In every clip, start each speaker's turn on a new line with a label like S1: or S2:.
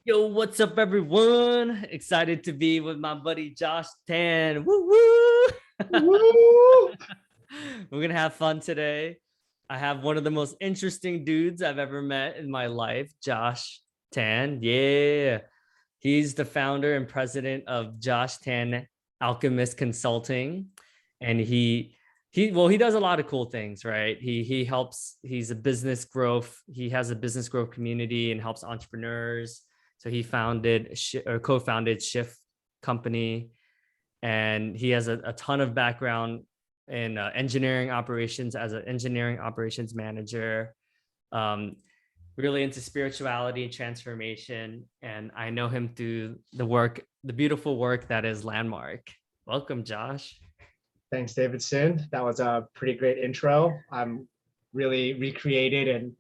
S1: Yo, what's up, everyone? Excited to be with my buddy Josh Tan. Woo woo!
S2: Woo!
S1: We're gonna have fun today. I have one of the most interesting dudes I've ever met in my life, Josh Tan. Yeah, he's the founder and president of Josh Tan Alchemist Consulting, and he does a lot of cool things, right? He helps. He's a business growth. He has a business growth community and helps entrepreneurs. So he founded or co-founded Shift Company, and he has a ton of background in engineering operations as an engineering operations manager. Um, Really into spirituality and transformation, and I know him through the beautiful work that is Landmark. Welcome, Josh.
S2: Thanks, Davidson. That was a pretty great intro. I'm really recreated and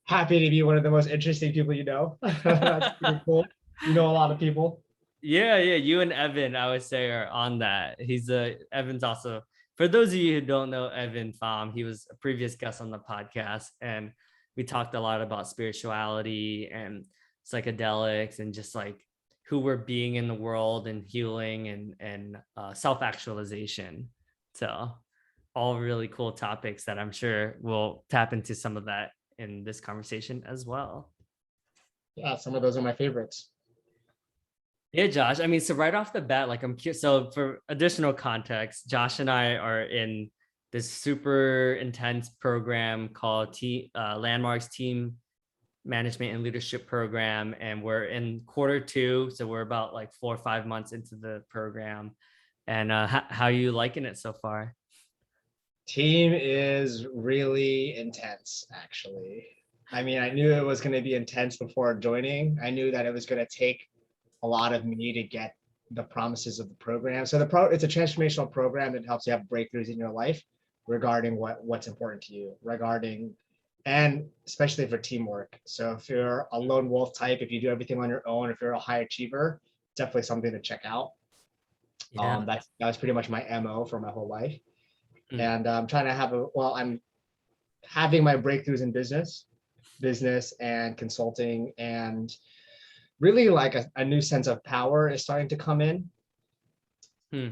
S2: happy to be one of the most interesting people you know. That's pretty cool. You know a lot of people.
S1: Yeah, you and Evan, I would say, are on that. Evan's also, for those of you who don't know Evan Pham, he was a previous guest on the podcast, and we talked a lot about spirituality and psychedelics and just like who we're being in the world and healing and self-actualization. So all really cool topics that I'm sure we'll tap into some of that in this conversation as well.
S2: Yeah, some of those are my favorites.
S1: Yeah, Josh. I mean, so right off the bat, like I'm curious. So for additional context, Josh and I are in this super intense program called Landmarks Team Management and Leadership Program, and we're in quarter two. So we're about like 4 or 5 months into the program. And how are you liking it so far?
S2: Team is really intense, actually. I mean, I knew it was going to be intense before joining. I knew that it was going to take a lot of me to get the promises of the program. So it's a transformational program that helps you have breakthroughs in your life regarding what's important to you, regarding and especially for teamwork. So if you're a lone wolf type, if you do everything on your own, if you're a high achiever, definitely something to check out.
S1: Yeah.
S2: That was pretty much my MO for my whole life.
S1: Mm.
S2: And I'm trying to I'm having my breakthroughs in business and consulting, and really like a new sense of power is starting to come in.
S1: Hmm.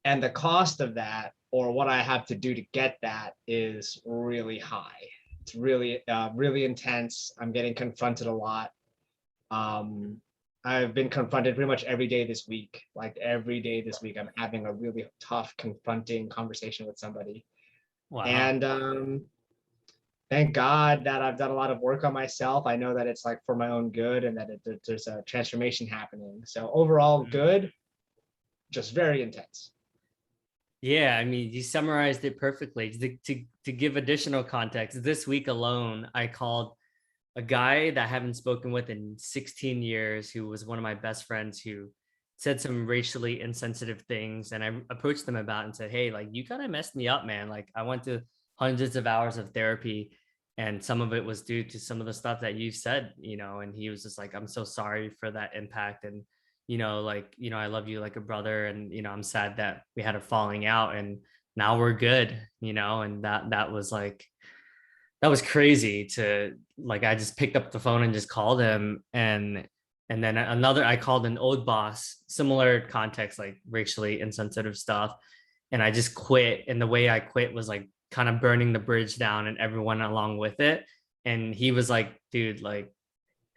S2: And the cost of that, or what I have to do to get that, is really high. It's really intense. I'm getting confronted a lot. um I've been confronted pretty much every day this week. Like every day this week, I'm having a really tough, confronting conversation with somebody.
S1: Wow.
S2: And thank God that I've done a lot of work on myself. I know that it's like for my own good, and that there's a transformation happening. So overall, good, just very intense.
S1: Yeah, I mean, you summarized it perfectly. To give additional context, this week alone, I called a guy that I haven't spoken with in 16 years, who was one of my best friends, who said some racially insensitive things. And I approached them about and said, hey, like, you kind of messed me up, man. Like, I went to hundreds of hours of therapy, and some of it was due to some of the stuff that you said, and he was just like, I'm so sorry for that impact. And like, I love you like a brother, and I'm sad that we had a falling out, and now we're good, and that was like, that was crazy. To like, I just picked up the phone and just called him, and then I called an old boss, similar context, like racially insensitive stuff, and I just quit. And the way I quit was like kind of burning the bridge down and everyone along with it. And he was like, dude, like,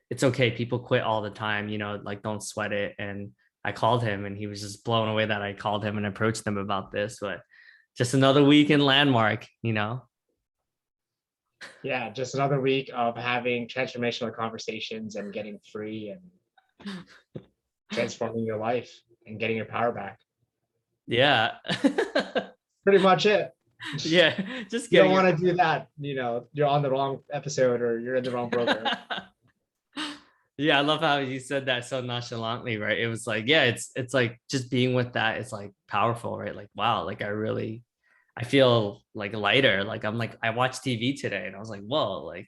S1: it's okay. People quit all the time, like, don't sweat it. And I called him, and he was just blown away that I called him and approached him about this. But just another week in Landmark.
S2: Yeah, just another week of having transformational conversations and getting free and transforming your life and getting your power back.
S1: Yeah.
S2: Pretty much it.
S1: Yeah. Just
S2: You don't
S1: getting
S2: want
S1: your.
S2: to do that, you're on the wrong episode or you're in the wrong broker.
S1: Yeah, I love how you said that so nonchalantly, right? It was like, yeah, it's like just being with that, it's like powerful, right? Like, wow, like I feel like lighter. Like I'm like, I watched TV today and I was like, whoa, like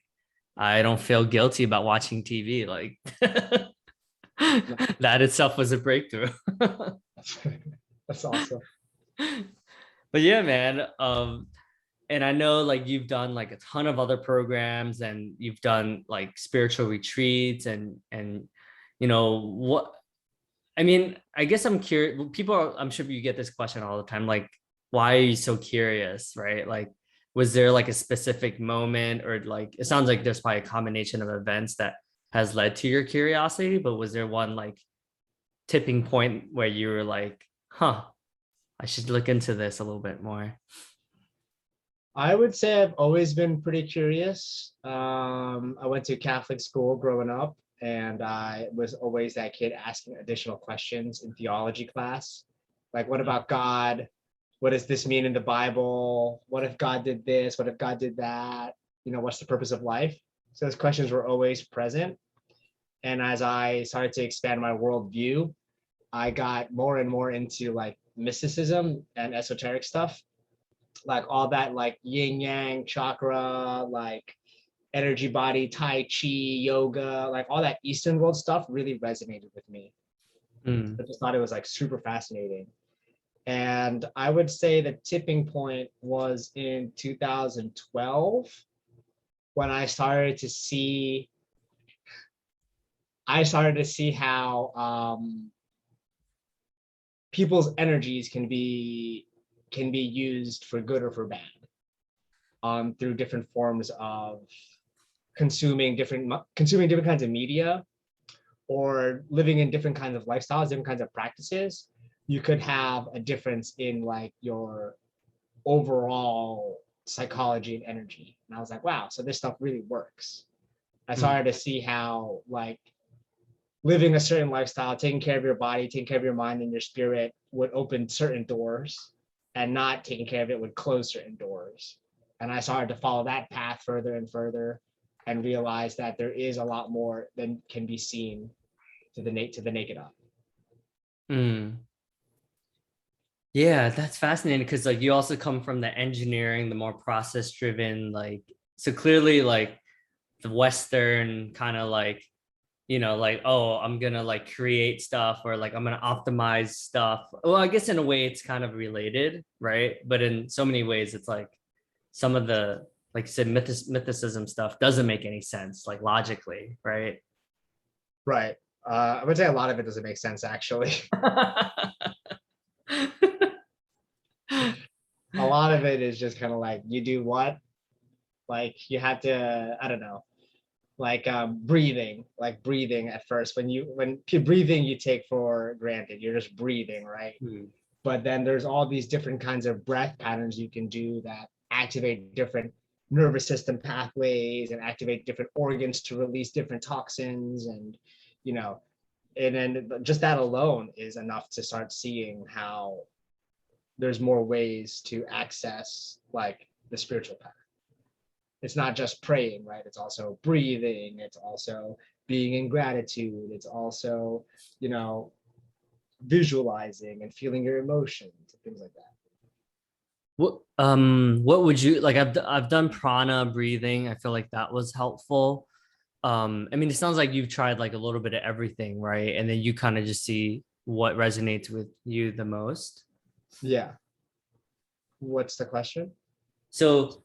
S1: I don't feel guilty about watching TV. Like that itself was a breakthrough.
S2: That's awesome.
S1: But yeah, man. And I know like you've done like a ton of other programs, and you've done like spiritual retreats, and what, I mean, I guess I'm curious. I'm sure you get this question all the time. Like, why are you so curious, right? Like, was there like a specific moment, or like, it sounds like there's probably a combination of events that has led to your curiosity, but was there one like tipping point where you were like, huh, I should look into this a little bit more?
S2: I would say I've always been pretty curious. I went to Catholic school growing up, and I was always that kid asking additional questions in theology class. Like, what about God? What does this mean in the Bible? What if God did this? What if God did that? What's the purpose of life? So those questions were always present. And as I started to expand my worldview, I got more and more into like mysticism and esoteric stuff, like all that like yin yang chakra, like energy body, tai chi, yoga, like all that Eastern world stuff really resonated with me.
S1: Mm.
S2: I just thought it was like super fascinating. And I would say the tipping point was in 2012 when I started to see how people's energies can be used for good or for bad, through different forms of consuming different kinds of media, or living in different kinds of lifestyles, different kinds of practices. You could have a difference in like your overall psychology and energy. And I was like, wow, so this stuff really works. I
S1: Mm.
S2: started to see how like living a certain lifestyle, taking care of your body, taking care of your mind and your spirit would open certain doors, and not taking care of it would close certain doors. And I started to follow that path further and further, and realize that there is a lot more than can be seen to the naked eye.
S1: Mm. Yeah, that's fascinating because like you also come from the engineering, the more process driven, like, so clearly like the Western kind of like, like, oh, I'm gonna like create stuff, or like I'm gonna optimize stuff. Well, I guess in a way it's kind of related, right? But in so many ways, it's like some of the, like you said, mythicism stuff doesn't make any sense, like logically, right?
S2: Right. I would say a lot of it doesn't make sense, actually. A lot of it is just kind of like, you do what? Like you have to, I don't know, like breathing at first. When breathing you take for granted, you're just breathing, right?
S1: Hmm.
S2: But then there's all these different kinds of breath patterns you can do that activate different nervous system pathways and activate different organs to release different toxins. And you know and then just that alone is enough to start seeing how there's more ways to access like the spiritual path. It's not just praying, right? It's also breathing, it's also being in gratitude, it's also you know visualizing and feeling your emotions and things like that.
S1: What would you like? I've done prana breathing. I feel like that was helpful. I mean, it sounds like you've tried like a little bit of everything, right? And then you kind of just see what resonates with you the most.
S2: Yeah. What's the question?
S1: So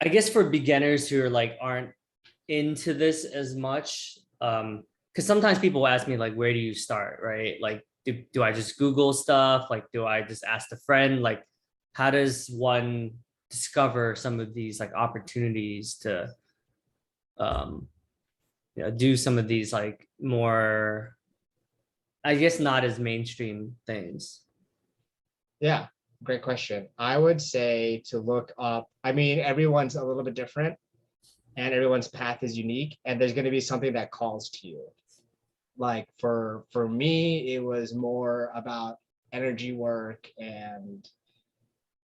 S1: I guess for beginners who are like aren't into this as much, because sometimes people ask me like, where do you start, right? Like, do I just Google stuff? Like, do I just ask a friend? Like, how does one discover some of these like opportunities to um do some of these like more, I guess, not as mainstream things?
S2: Yeah, great question. I would say to look up, I mean, everyone's a little bit different and everyone's path is unique, and there's going to be something that calls to you. Like for me, it was more about energy work and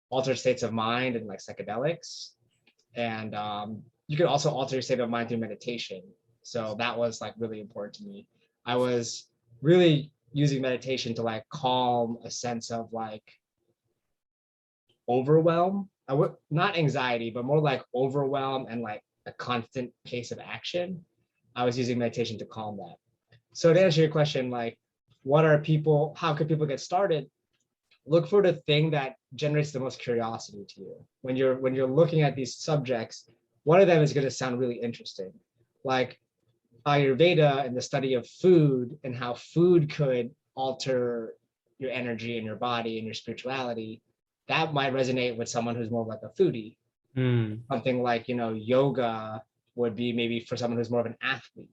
S2: altered states of mind and like psychedelics. And you could also alter your state of mind through meditation. So that was like really important to me. I was really using meditation to like calm a sense of like overwhelm. I would not anxiety, but more like overwhelm and like a constant pace of action. I was using meditation to calm that. So to answer your question, like, how could people get started? Look for the thing that generates the most curiosity to you. When you're looking at these subjects, one of them is going to sound really interesting. Like Ayurveda and the study of food and how food could alter your energy and your body and your spirituality, that might resonate with someone who's more like a foodie.
S1: Mm,
S2: Something like, yoga would be maybe for someone who's more of an athlete.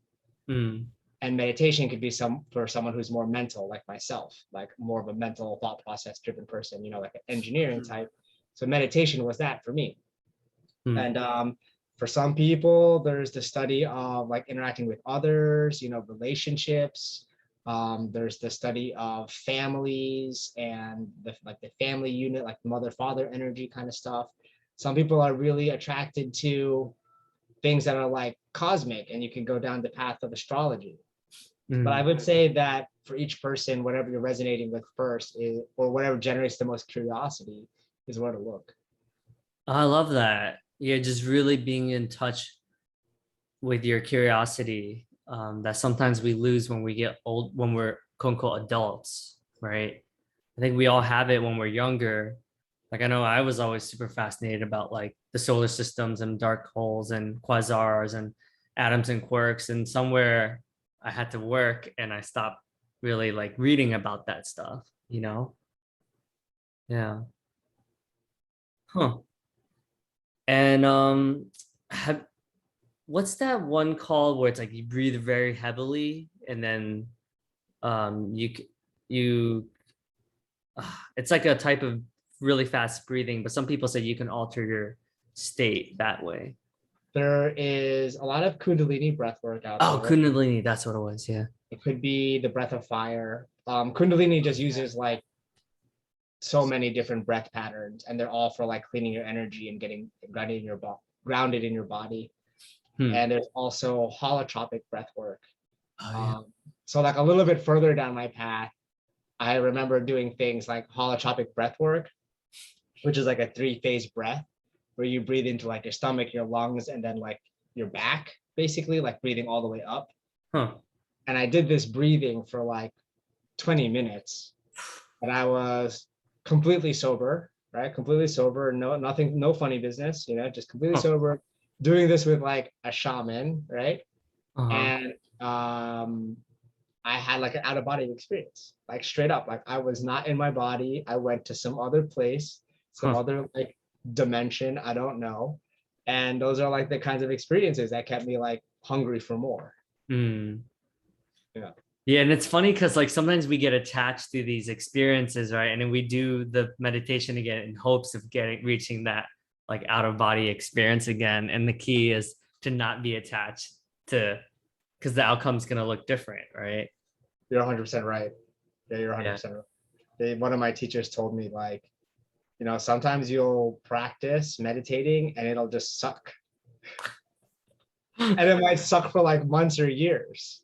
S1: mm,
S2: And meditation could be for someone who's more mental, like myself, like more of a mental thought process driven person, like an engineering type. So meditation was that for me.
S1: mm.
S2: And for some people, there's the study of like interacting with others, relationships. There's the study of families and the family unit, like mother father energy kind of stuff. Some people are really attracted to things that are like cosmic, and you can go down the path of astrology. But I
S1: Mm.
S2: would say that for each person, whatever you're resonating with first is, or whatever generates the most curiosity, is where to look.
S1: I love that. Yeah, just really being in touch with your curiosity, that sometimes we lose when we get old, when we're quote unquote adults, right? I think we all have it when we're younger. Like I know I was always super fascinated about like the solar systems and dark holes and quasars and atoms and quarks. And somewhere I had to work and I stopped really like reading about that stuff, you know? Yeah. Huh. And have what's that one called where it's like you breathe very heavily and then you it's like a type of really fast breathing, but some people say you can alter your state that way.
S2: There is a lot of Kundalini breath work out
S1: Oh,
S2: there.
S1: Kundalini, that's what it was. Yeah.
S2: It could be the breath of fire. Kundalini just uses like so many different breath patterns, and they're all for like cleaning your energy and getting grounded in your body.
S1: Hmm.
S2: And there's also holotropic breath work.
S1: Oh yeah.
S2: Um, so like a little bit further down my path, I remember doing things like holotropic breath work, which is like a 3-phase breath where you breathe into like your stomach, your lungs, and then like your back, basically like breathing all the way up.
S1: Huh.
S2: And I did this breathing for like 20 minutes, and I was completely sober, right? Completely sober, no nothing, no funny business, just completely
S1: Huh.
S2: sober, doing this with like a shaman, right?
S1: Uh-huh.
S2: And I had like an out of body experience, like straight up, like I was not in my body. I went to some other place, some
S1: Huh.
S2: other like dimension, I don't know. And those are like the kinds of experiences that kept me like hungry for more.
S1: Hmm.
S2: Yeah.
S1: Yeah, and it's funny because like sometimes we get attached to these experiences, right? And then we do the meditation again in hopes of reaching that like out of body experience again. And the key is to not be attached to, because the outcome's gonna look different, right?
S2: You're 100% right. Yeah, you're
S1: Yeah.
S2: 100% right. One of my teachers told me like, sometimes you'll practice meditating and it'll just suck. And it might suck for like months or years.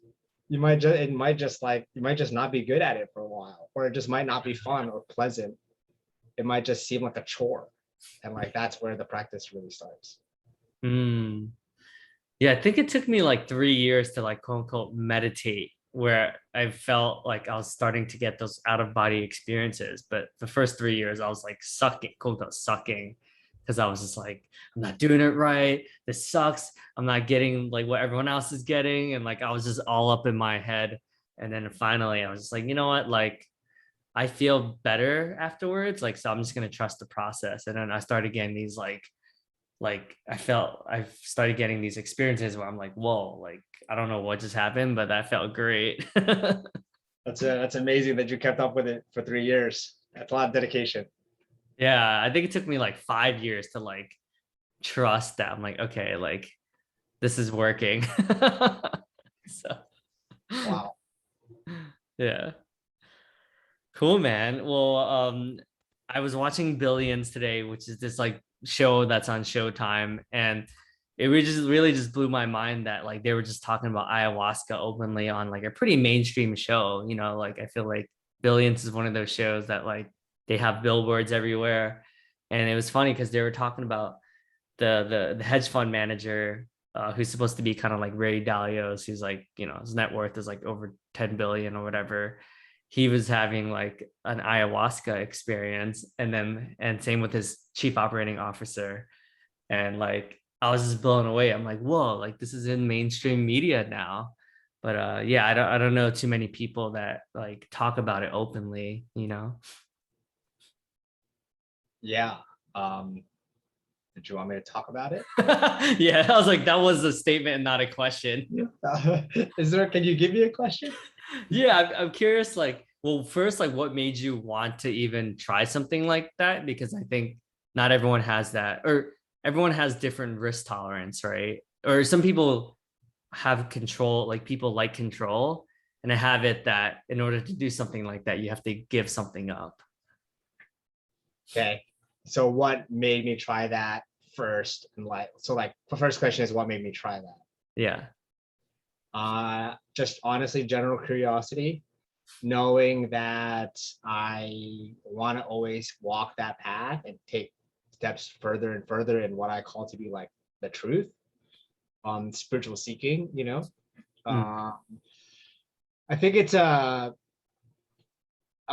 S2: You might just not be good at it for a while, or it just might not be fun or pleasant. It might just seem like a chore. And like that's where the practice really starts.
S1: Hmm. Yeah, I think it took me like 3 years to like quote unquote meditate, where I felt like I was starting to get those out of body experiences. But the first 3 years, I was like sucking, quote unquote, sucking, because I was just like, I'm not doing it right. This sucks. I'm not getting like what everyone else is getting. And like I was just all up in my head. And then finally, I was just like, you know what? Like, I feel better afterwards. Like, so I'm just going to trust the process. And then I started getting these like I've started getting these experiences where I'm like, whoa, like I don't know what just happened, but that felt great.
S2: That's amazing that you kept up with it for 3 years. That's a lot of dedication.
S1: Yeah, I think it took me like 5 years to like trust that. I'm like, okay, like this is working. So
S2: Wow.
S1: yeah. Cool, man. Well, I was watching Billions today, which is this like show that's on Showtime, and it really just blew my mind that like they were just talking about ayahuasca openly on like a pretty mainstream show. Like I feel like Billions is one of those shows that like they have billboards everywhere, and it was funny because they were talking about the hedge fund manager, who's supposed to be kind of like Ray Dalio's, who's like, his net worth is like over 10 billion or whatever. He was having like an ayahuasca experience, and same with his chief operating officer. And like I was just blown away. I'm like, whoa, like this is in mainstream media now. But yeah, I don't know too many people that like talk about it openly, you know.
S2: Yeah. Um, did you want me to talk about it?
S1: Yeah, I was like, that was a statement and not a question.
S2: Is there, can you give me a question?
S1: Yeah, I'm curious, like, well, first, like, what made you want to even try something like that? Because I think not everyone has that, or everyone has different risk tolerance, right? Or some people have control, like people like control, and I have it that in order to do something like that, you have to give something up.
S2: Okay. So what made me try that first? And like, so like the first question is what made me try that?
S1: Yeah.
S2: Just honestly, general curiosity, knowing that I want to always walk that path and take steps further and further in what I call to be like the truth, spiritual seeking, you know.
S1: Mm.
S2: Uh, I think it's I'm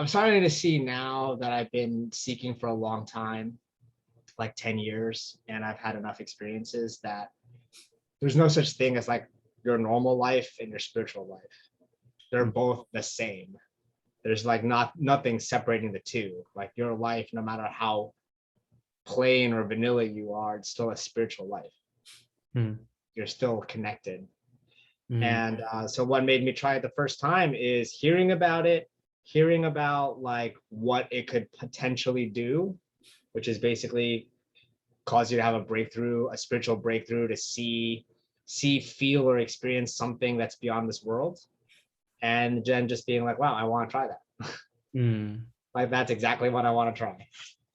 S2: starting to see now that I've been seeking for a long time, like 10 years, and I've had enough experiences that there's no such thing as like your normal life and your spiritual life. They're
S1: Mm.
S2: both the same. There's like nothing separating the two. Like your life, no matter how plain or vanilla you are, it's still a spiritual life.
S1: Mm.
S2: You're still connected.
S1: Mm.
S2: And so what made me try it the first time is hearing about it, hearing about like what it could potentially do, which is basically cause you to have a breakthrough, a spiritual breakthrough, to feel, or experience something that's beyond this world. And then just being like, wow, I want to try that.
S1: Mm.
S2: Like that's exactly what I want to try.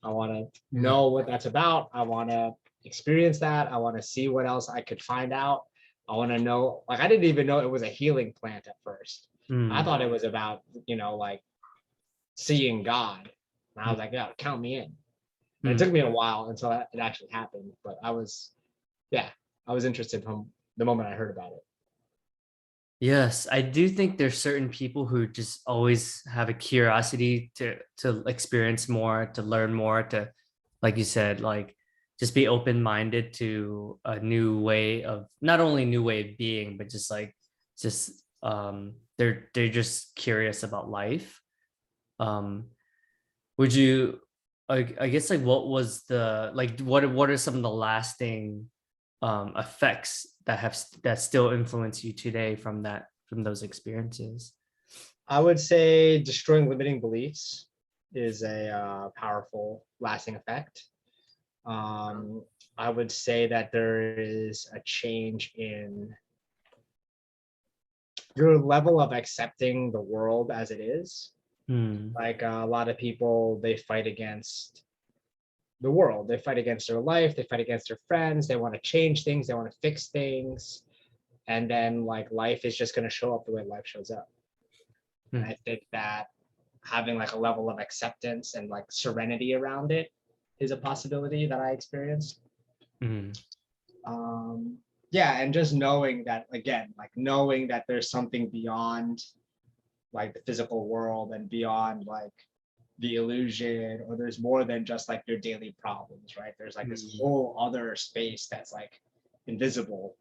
S2: I want to
S1: Mm.
S2: know what that's about. I want to experience that. I want to see what else I could find out. I want to know, like I didn't even know it was a healing plant at first. I
S1: Mm.
S2: thought it was about, like seeing God. And I
S1: Mm.
S2: was like, yeah, count me in. And it
S1: Mm.
S2: took me a while until it actually happened. But yeah, I was interested from the moment I heard about it.
S1: Yes, I do think there's certain people who just always have a curiosity to experience more, to learn more, to, like you said, like just be open-minded to a new way of, not only new way of being, but just like just they're just curious about life. Um would you, I guess, like what was the, like what are some of the lasting effects that that still influence you today from from those experiences?
S2: I would say destroying limiting beliefs is a powerful, lasting effect. Um, I would say that there is a change in your level of accepting the world as it is.
S1: Hmm.
S2: Like a lot of people, they fight against the world. They fight against their life. They fight against their friends. They want to change things. They want to fix things. And then like life is just going to show up the way life shows up. And
S1: Hmm.
S2: I think that having like a level of acceptance and like serenity around it is a possibility that I experienced.
S1: Hmm.
S2: Um, yeah, and just knowing that, again, like knowing that there's something beyond like the physical world and beyond like the illusion, or there's more than just like your daily problems, right? There's like this
S1: Hmm.
S2: whole other space that's like invisible,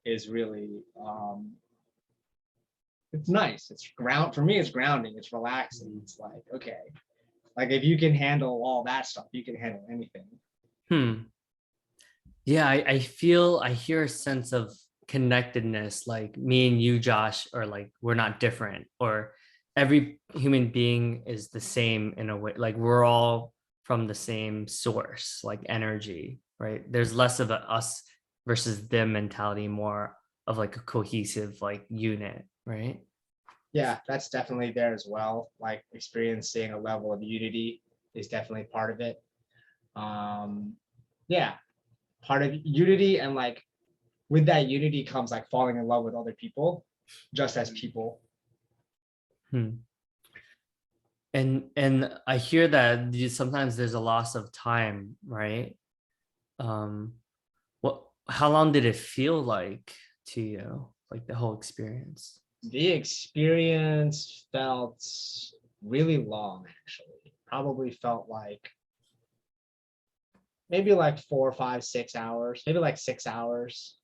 S2: is really it's nice. It's ground for me, it's grounding, it's relaxing. It's like, okay, like if you can handle all that stuff, you can handle anything.
S1: Hmm. Yeah, I hear a sense of connectedness, like me and you, Josh, or like we're not different, or every human being is the same in a way, like we're all from the same source, like energy, right? There's less of a us versus them mentality, more of like a cohesive like unit, right?
S2: Yeah, that's definitely there as well. Like experiencing a level of unity is definitely part of it. Um, yeah, part of unity, and like with that unity comes like falling in love with other people, just as people.
S1: Hmm. And I hear that sometimes there's a loss of time, right? Um, how long did it feel like to you, like the whole experience?
S2: The experience felt really long, actually. Probably felt like maybe like 4, 5, 6 hours, maybe like 6 hours.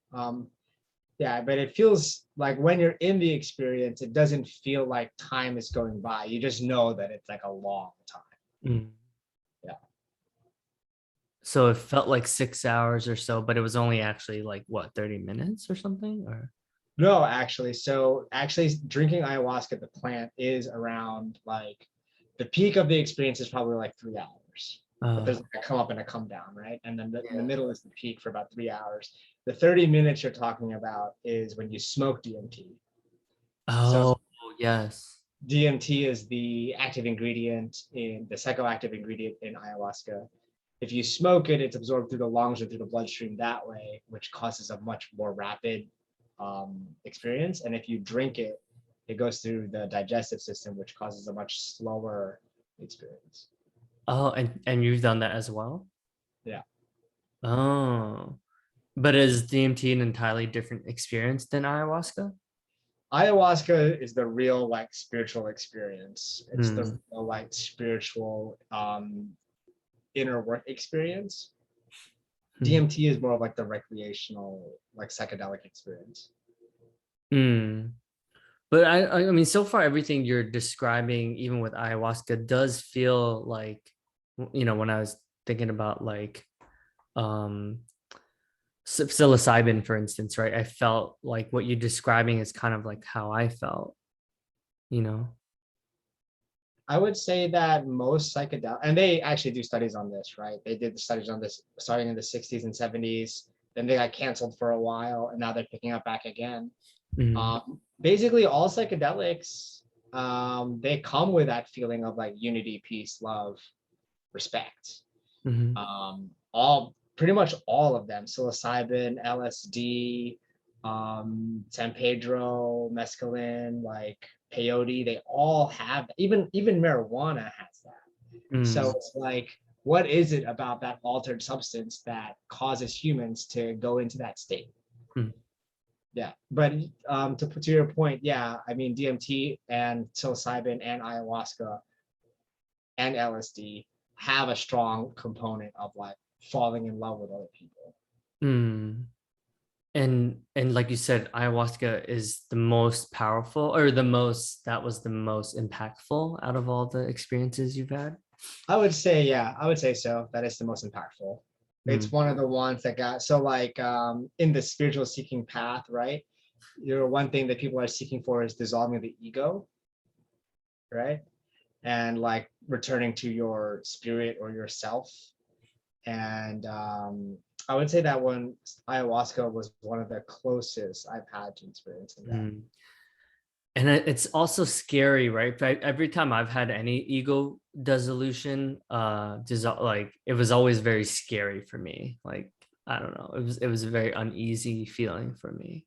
S2: Yeah, but it feels like when you're in the experience, it doesn't feel like time is going by. You just know that it's like a long time.
S1: Mm.
S2: Yeah.
S1: So it felt like 6 hours or so, but it was only actually like what, 30 minutes or something? Or
S2: No, actually. So actually drinking ayahuasca at the plant is around like the peak of the experience is probably like 3 hours. But there's like a come up and a come down, right? And then in the
S1: yeah.
S2: middle is the peak for about 3 hours. The 30 minutes you're talking about is when you smoke DMT. So
S1: Oh, yes.
S2: DMT is the active ingredient in the psychoactive ingredient in ayahuasca. If you smoke it, it's absorbed through the lungs or through the bloodstream that way, which causes a much more rapid experience. And if you drink it, it goes through the digestive system, which causes a much slower experience.
S1: Oh, and you've done that as well?
S2: Yeah.
S1: Oh, but is DMT an entirely different experience than ayahuasca?
S2: Ayahuasca is the real like spiritual experience. It's the
S1: Hmm.
S2: real, like spiritual inner work experience.
S1: Hmm.
S2: DMT is more of like the recreational, like psychedelic experience.
S1: Hmm. But I mean, so far everything you're describing, even with ayahuasca, does feel like, when I was thinking about like um psilocybin, for instance, right? I felt like what you're describing is kind of like how I felt, you know?
S2: I would say that most psychedelic, and they actually do studies on this, right? They did the studies on this starting in the 60s and 70s. Then they got canceled for a while, and now they're picking up back again.
S1: Mm-hmm.
S2: Basically, all psychedelics, they come with that feeling of like unity, peace, love, respect.
S1: Mm-hmm.
S2: All pretty much all of them: psilocybin, LSD, San Pedro, mescaline, like peyote. They all have. Even marijuana has that. So
S1: Mm-hmm.
S2: it's like, what is it about that altered substance that causes humans to go into that state? Yeah, but to your point, yeah, I mean DMT and psilocybin and ayahuasca and LSD have a strong component of like falling in love with other people.
S1: Mm-hmm. And like you said, ayahuasca is the most powerful, or that was the most impactful out of all the experiences you've had.
S2: I would say, yeah, I would say so. That is the most impactful. It's
S1: Mm.
S2: one of the ones that got so like in the spiritual seeking path, right? One thing that people are seeking for is dissolving the ego, right? And like returning to your spirit or yourself. And I would say that one ayahuasca was one of the closest I've had to experiencing that.
S1: Mm. And it's also scary, right? Every time I've had any ego dissolution, like it was always very scary for me. Like, I don't know, it was a very uneasy feeling for me.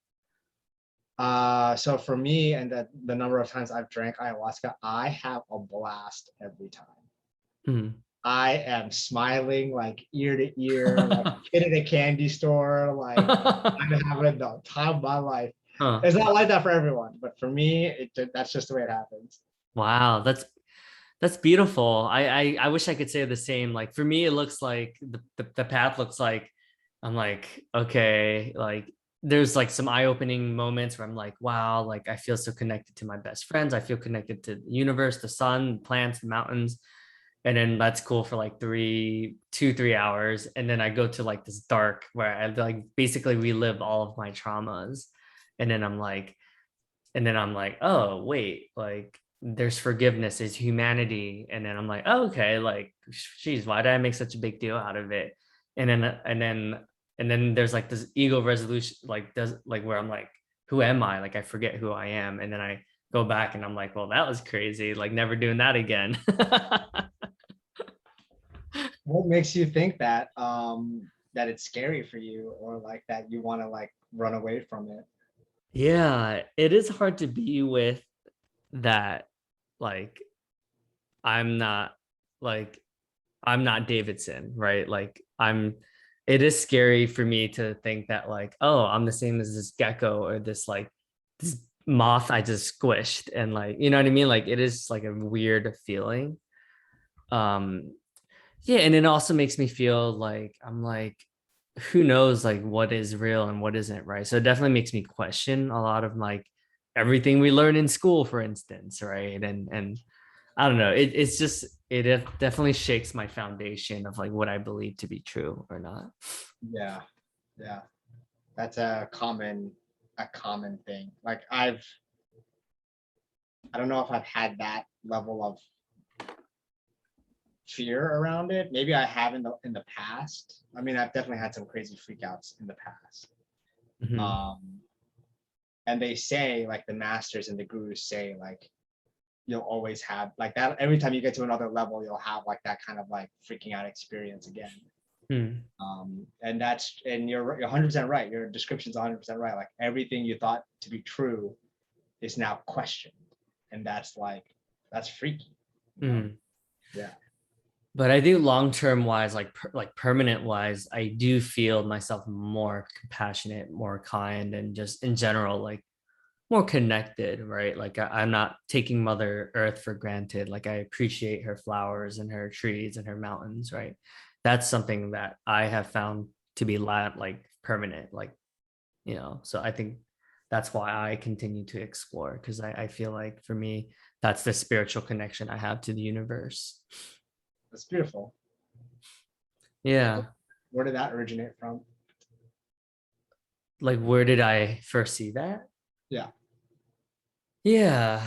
S2: So for me and the number of times I've drank ayahuasca, I have a blast every time.
S1: Mm.
S2: I am smiling like ear to ear, like a kid in a candy store. Like I'm having the time of my life.
S1: Huh.
S2: It's not like that for everyone, but for me, that's just the way it happens.
S1: Wow, that's beautiful. I wish I could say the same. Like for me, it looks like the path looks like I'm like, okay, like there's like some eye-opening moments where I'm like, wow, like I feel so connected to my best friends. I feel connected to the universe, the sun, plants, the mountains. And then that's cool for like 3 hours. And then I go to like this dark where I like basically relive all of my traumas. And then I'm like, oh, wait, like there's forgiveness, there's humanity. And then I'm like, oh, okay, like, geez, why did I make such a big deal out of it? And then there's like this ego resolution, like, does like where I'm like, who am I? Like, I forget who I am. And then I go back and I'm like, well, that was crazy. Like, never doing that again.
S2: What makes you think that that it's scary for you, or like that you want to like run away from it?
S1: Yeah, it is hard to be with that. Like, I'm not like I'm not Davidson, right? Like it is scary for me to think that like, oh, I'm the same as this gecko or this moth I just squished. And like, you know what I mean? Like it is like a weird feeling. Um, yeah, and it also makes me feel like I'm like, who knows like what is real and what isn't, right? So it definitely makes me question a lot of like everything we learn in school, for instance, right? And I don't know, it's just definitely shakes my foundation of like what I believe to be true or not.
S2: Yeah, yeah. That's a common thing. Like I don't know if I've had that level of fear around it. Maybe I have in the past. I mean, I've definitely had some crazy freakouts in the past.
S1: Mhm.
S2: Um, and they say, like the masters and the gurus say, like you'll always have like that. Every time you get to another level, you'll have like that kind of like freaking out experience again.
S1: Hmm.
S2: And you're 100% right. Your description's 100% right. Like everything you thought to be true is now questioned, and that's freaky. You know?
S1: Hmm.
S2: Yeah.
S1: But I think long term wise, like like permanent wise, I do feel myself more compassionate, more kind, and just in general like more connected, right? Like I'm not taking Mother Earth for granted. Like I appreciate her flowers and her trees and her mountains, right? That's something that I have found to be like permanent, like, you know. So I think that's why I continue to explore, because I feel like for me, that's the spiritual connection I have to the universe.
S2: That's beautiful.
S1: Yeah.
S2: Where did that originate from?
S1: Like, where did I first see that?
S2: Yeah.
S1: Yeah.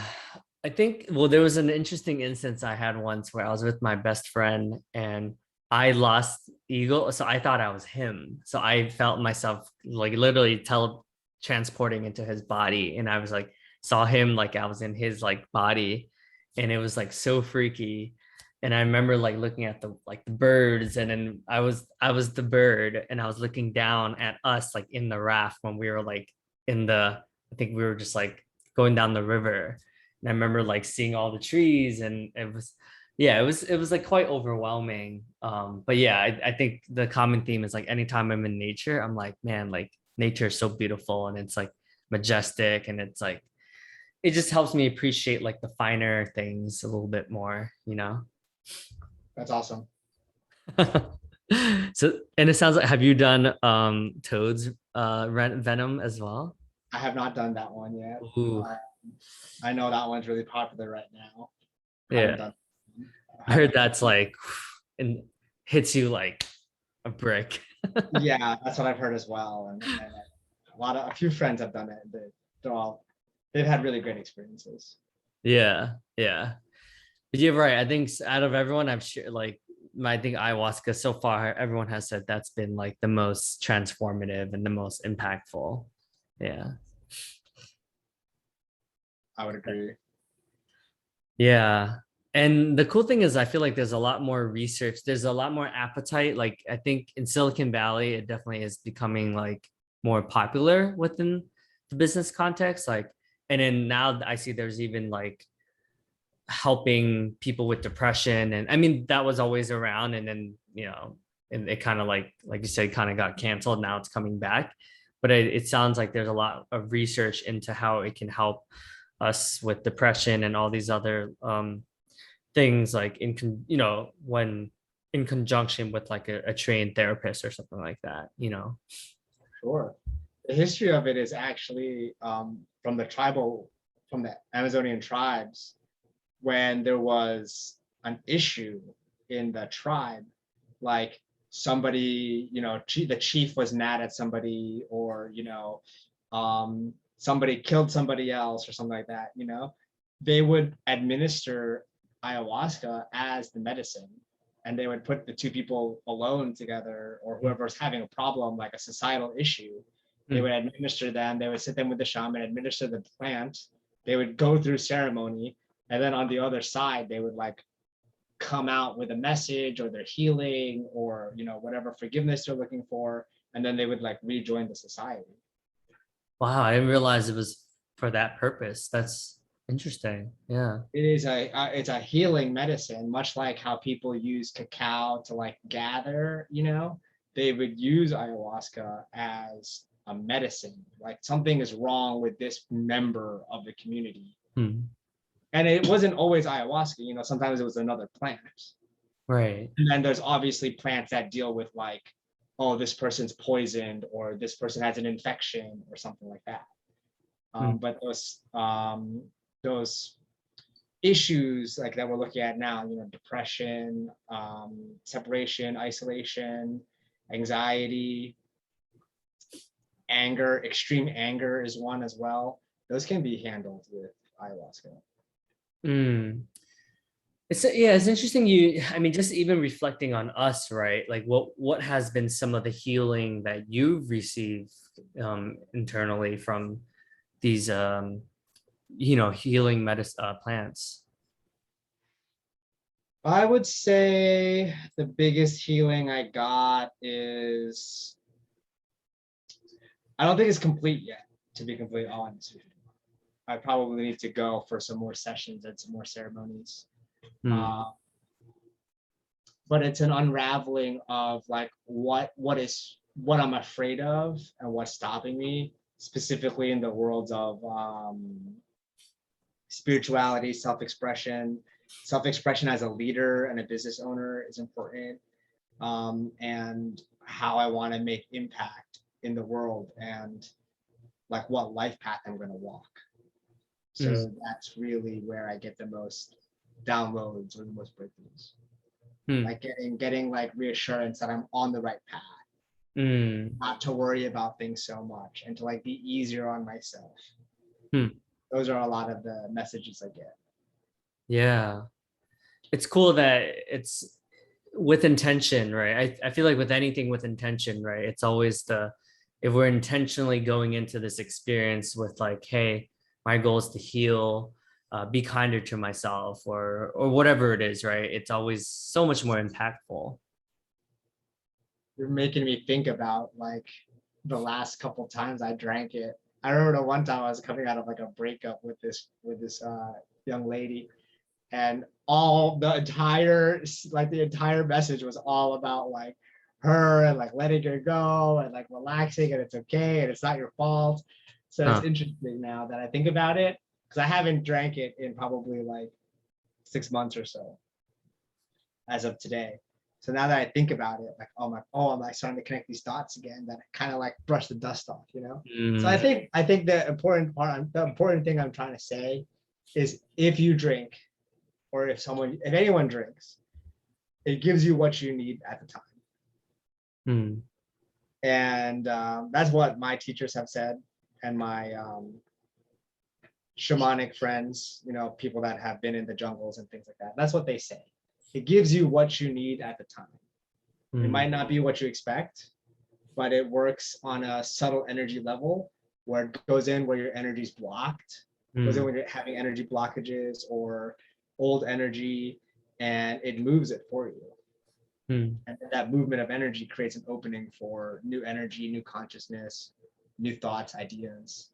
S1: I think, well, there was an interesting instance I had once where I was with my best friend and I lost Eagle. So I thought I was him. So I felt myself like literally transporting into his body. And I was like, saw him like I was in his like body. And it was like so freaky. And I remember like looking at the birds, and then I was the bird, and I was looking down at us like in the raft when we were like in the, I think we were just like going down the river. And I remember like seeing all the trees, and it was, yeah, it was like quite overwhelming. But yeah, I think the common theme is like anytime I'm in nature, I'm like, man, like nature is so beautiful and it's like majestic, and it's like it just helps me appreciate like the finer things a little bit more, you know?
S2: That's awesome.
S1: So, and it sounds like, have you done Toad's venom as well?
S2: I have not done that one yet.
S1: Ooh,
S2: Uh, I know that one's really popular right now. Haven't
S1: yeah.
S2: done.
S1: I heard that's like and hits you like a brick.
S2: Yeah, that's what I've heard as well. And a few friends have done it. They're all they've had really great experiences.
S1: Yeah, yeah. But you're right. I think out of everyone I've shared, like I think ayahuasca so far, everyone has said that's been like the most transformative and the most impactful. Yeah.
S2: I would agree.
S1: Yeah. And the cool thing is, I feel like there's a lot more research. There's a lot more appetite. Like, I think in Silicon Valley, it definitely is becoming like more popular within the business context. Like, and then now I see there's even like helping people with depression. And I mean, that was always around. And then, you know, and it kind of like you said, kind of got canceled. Now it's coming back. But it sounds like there's a lot of research into how it can help us with depression and all these other things, like you know, when in conjunction with like a trained therapist or something like that, you know.
S2: Sure. The history of it is actually from the Amazonian tribes when there was an issue in the tribe, like somebody, the chief was mad at somebody, or somebody killed somebody else or something like that. They would administer ayahuasca as the medicine, and they would put the two people alone together, or whoever's having a problem, like a societal issue. They would administer them. They would sit them with the shaman, administer the plant. They would go through ceremony, and then on the other side they would like come out with a message, or their healing, or whatever forgiveness they're looking for, and then they would like rejoin the society.
S1: Wow, I didn't realize it was for that purpose. That's interesting. Yeah.
S2: It's a healing medicine, much like how people use cacao to like gather. They would use ayahuasca as a medicine, like something is wrong with this member of the community.
S1: Hmm.
S2: And it wasn't always ayahuasca, sometimes it was another plant.
S1: Right.
S2: And then there's obviously plants that deal with like oh, this person's poisoned or this person has an infection or something like that. But those issues like that we're looking at now, depression, separation, isolation, anxiety, anger, extreme anger is one as well. Those can be handled with ayahuasca.
S1: Mm. It's interesting. I mean, just even reflecting on us, right? Like what has been some of the healing that you've received internally from these healing medicine plants?
S2: I would say the biggest healing I got is, I don't think it's complete yet, to be completely honest with you. I probably need to go for some more sessions and some more ceremonies.
S1: Mm.
S2: But it's an unraveling of like what I'm afraid of and what's stopping me, specifically in the worlds of spirituality, self-expression. Self-expression as a leader and a business owner is important, and how I want to make impact in the world, and like what life path I'm going to walk. So that's really where I get the most downloads or the most breakthroughs. Like getting like reassurance that I'm on the right path, not to worry about things so much, and to like be easier on myself. Those are a lot of the messages I get.
S1: Yeah, it's cool that it's with intention, right? I feel like with anything with intention, right? It's always if we're intentionally going into this experience with like, hey, my goal is to heal, be kinder to myself, or whatever it is, right? It's always so much more impactful.
S2: You're making me think about like the last couple times I drank it. I remember the one time I was coming out of like a breakup with this young lady, and all the entire message was all about like her and like letting her go and like relaxing, and it's okay and it's not your fault. So it's interesting now that I think about it, because I haven't drank it in probably like 6 months or so as of today. So now that I think about it, like, am I starting to connect these dots again? That kind of like brush the dust off, So I think the important thing I'm trying to say is, if you drink, or if anyone drinks, it gives you what you need at the time. And that's what my teachers have said, and my shamanic friends, people that have been in the jungles and things like that. That's what they say. It gives you what you need at the time. It might not be what you expect, but it works on a subtle energy level, where it goes in where your energy's blocked, goes in when you're having energy blockages or old energy, and it moves it for you. And that movement of energy creates an opening for new energy, new consciousness, new thoughts, ideas.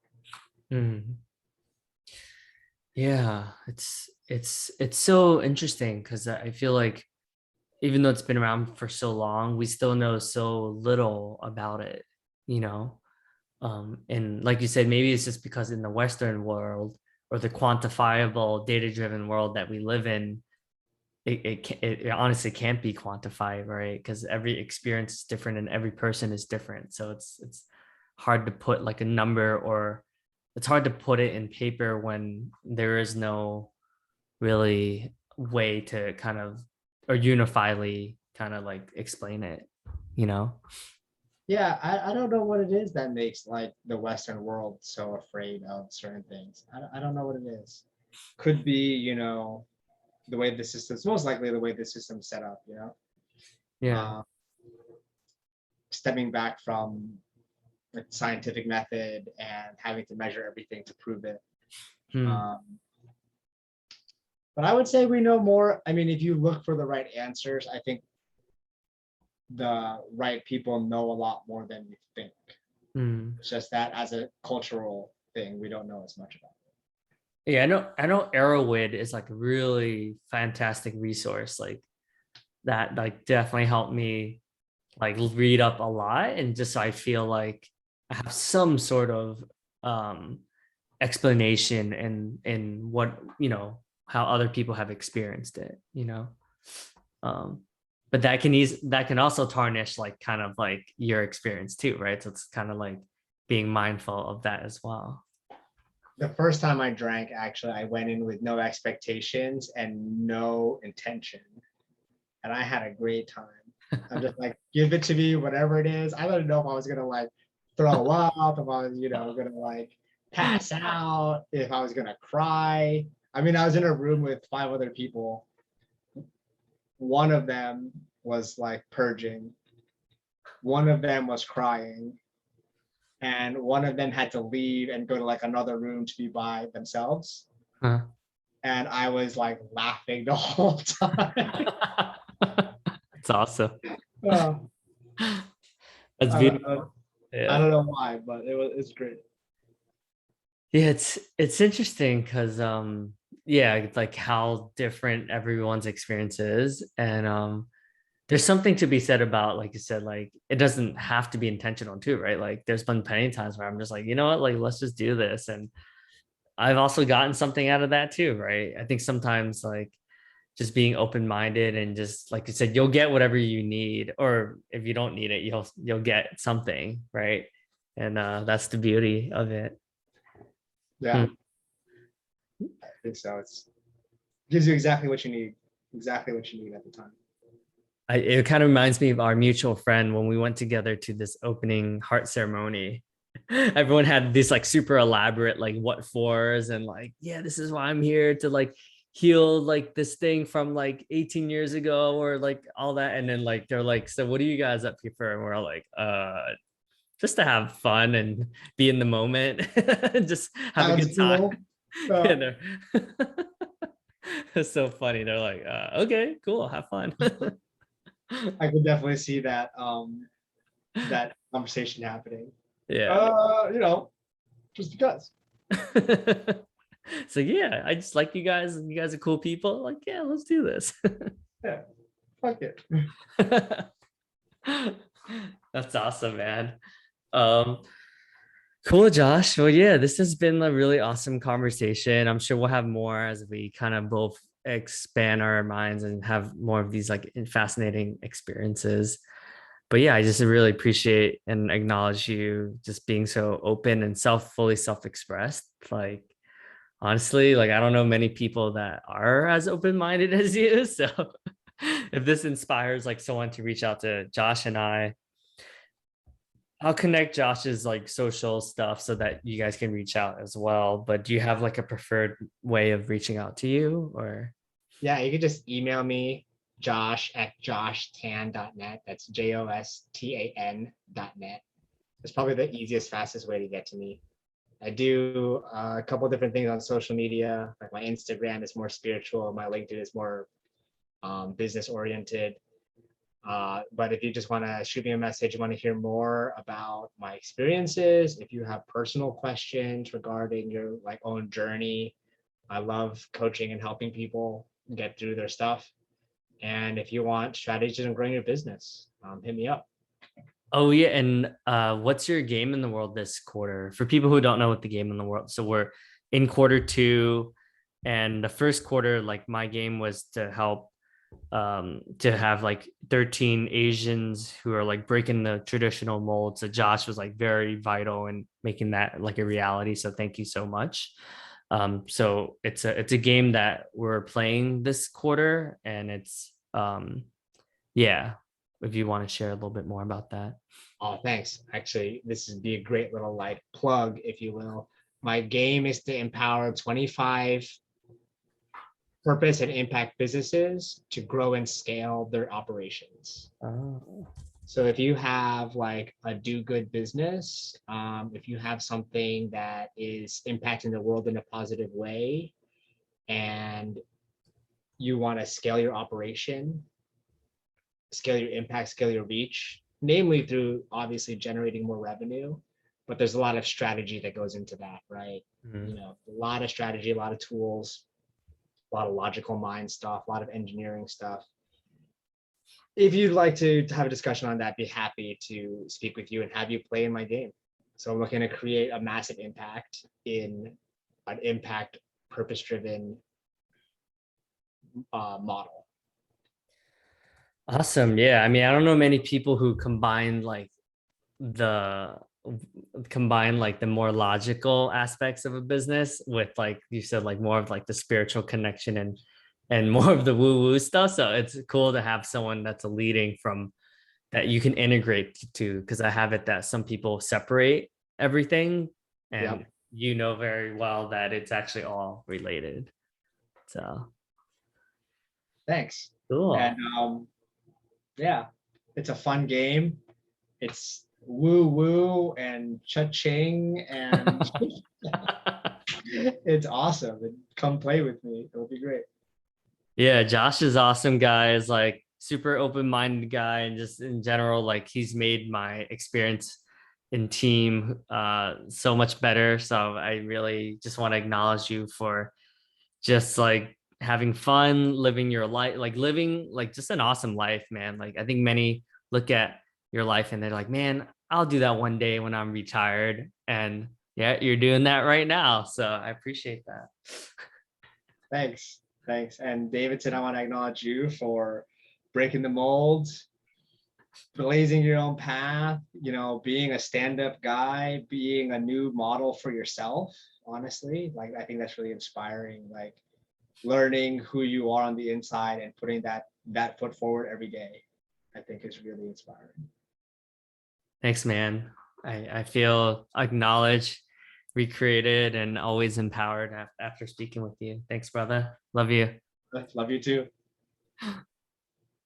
S1: Yeah, it's so interesting, because I feel like even though it's been around for so long, we still know so little about it, and like you said, maybe it's just because in the Western world, or the quantifiable data-driven world that we live in, it honestly can't be quantified, right? Because every experience is different and every person is different, so it's hard to put like a number, or it's hard to put it in paper when there is no really way to kind of, or unifyly kind of like explain it,
S2: Yeah, I don't know what it is that makes like the Western world so afraid of certain things. I don't know what it is. Could be, the way the system's, most likely the way the system's set up,
S1: Yeah.
S2: Stepping back from like scientific method and having to measure everything to prove it. But I would say we know more. I mean, if you look for the right answers, I think the right people know a lot more than we think. It's just that as a cultural thing, we don't know as much about it.
S1: Yeah, I know Arrowwood is like a really fantastic resource, like that like definitely helped me like read up a lot, and just so I feel like I have some sort of explanation in what, how other people have experienced it. um but that can also tarnish like kind of like your experience too, right? So it's kind of like being mindful of that as well.
S2: The first time I drank, actually, I went in with no expectations and no intention, and I had a great time. I'm just like, give it to me, whatever it is. I don't know if I was gonna like throw up, if I was, gonna like pass out, if I was gonna cry. I mean, I was in a room with 5 other people. One of them was like purging, one of them was crying, and one of them had to leave and go to like another room to be by themselves.
S1: Huh.
S2: And I was like laughing the whole time.
S1: It's awesome.
S2: uh,
S1: That's
S2: I,
S1: beautiful.
S2: I
S1: Yeah.
S2: don't know why, but it's great.
S1: Yeah, it's interesting because yeah, it's like how different everyone's experience is. And there's something to be said about, like you said, like it doesn't have to be intentional too, right? Like there's been plenty of times where I'm just like, you know what, like let's just do this. And I've also gotten something out of that too, right? I think sometimes like just being open-minded and just like you said, you'll get whatever you need, or if you don't need it, you'll get something, right? And that's the beauty of it.
S2: Yeah,
S1: Hmm.
S2: I think so. It's gives you exactly what you need at the time.
S1: It kind of reminds me of our mutual friend when we went together to this opening heart ceremony. Everyone had these like super elaborate like what fors and like, yeah, this is why I'm here to like heal like this thing from like 18 years ago or like all that. And then like they're like, so what are you guys up here for? And we're all like, just to have fun and be in the moment, just have a
S2: Sounds
S1: good time.
S2: cool.
S1: And it's so funny. They're like, okay, cool, have fun.
S2: I could definitely see that conversation happening.
S1: Yeah.
S2: You know, just because.
S1: So yeah, I just like you guys. You guys are cool people. Like, yeah, let's do this.
S2: Yeah, fuck it.
S1: That's awesome, man. Um, cool, Josh. Well, yeah, this has been a really awesome conversation. I'm sure we'll have more as we kind of both expand our minds and have more of these like fascinating experiences. But yeah, I just really appreciate and acknowledge you just being so open and fully self-expressed. Like honestly, like I don't know many people that are as open-minded as you. So if this inspires like someone to reach out to Josh and I'll connect Josh's like social stuff so that you guys can reach out as well. But do you have like a preferred way of reaching out to you or?
S2: Yeah, you could just email me, josh@joshtan.net. That's JOSTAN.net. It's probably the easiest, fastest way to get to me. I do a couple different things on social media. Like my Instagram is more spiritual, my LinkedIn is more business oriented. But if you just want to shoot me a message, you want to hear more about my experiences, if you have personal questions regarding your like own journey, I love coaching and helping people get through their stuff. And if you want strategies on growing your business, hit me up.
S1: Oh yeah, and what's your game in the world this quarter? For people who don't know what the game in the world, so we're in quarter two, and the first quarter, like my game was to have like 13 Asians who are like breaking the traditional mold. So Josh was like very vital in making that like a reality. So thank you so much. So it's a game that we're playing this quarter, and it's yeah, if you want to share a little bit more about that.
S2: Oh, thanks. Actually, this would be a great little like plug, if you will. My game is to empower 25 purpose and impact businesses to grow and scale their operations.
S1: Oh.
S2: So if you have like a do good business, if you have something that is impacting the world in a positive way, and you want to scale your operation, scale your impact, scale your reach, namely through obviously generating more revenue, but there's a lot of strategy that goes into that, right?
S1: Mhm.
S2: A lot of strategy, a lot of tools, a lot of logical mind stuff, a lot of engineering stuff. If you'd like to have a discussion on that, be happy to speak with you and have you play in my game. So I'm looking to create a massive impact in an impact purpose driven model.
S1: Awesome. Yeah. I mean, I don't know many people who the combine like the more logical aspects of a business with, like you said, like more of like the spiritual connection and more of the woo woo stuff. So it's cool to have someone that's a leading from that you can integrate to, because I have it that some people separate everything, and
S2: Yep.
S1: you know very well that it's actually all related. So
S2: Thanks. And
S1: cool.
S2: yeah, it's a fun game. It's woo woo and cha-ching and it's awesome. Come play with me. It'll be great.
S1: Yeah, Josh is awesome, guy. Is like super open-minded guy, and just in general, like he's made my experience in team so much better. So I really just want to acknowledge you for just like having fun, living your life, like living like just an awesome life, man. Like I think many look at your life and they're like, man, I'll do that one day when I'm retired. And yeah, you're doing that right now. So I appreciate that.
S2: Thanks. Thanks. And Davidson, I want to acknowledge you for breaking the mold, blazing your own path, being a stand-up guy, being a new model for yourself. Honestly, like I think that's really inspiring. Like learning who you are on the inside and putting that foot forward every day, I think is really inspiring.
S1: Thanks, man. I feel acknowledged, recreated, and always empowered after speaking with you. Thanks, brother. Love you.
S2: Love you too.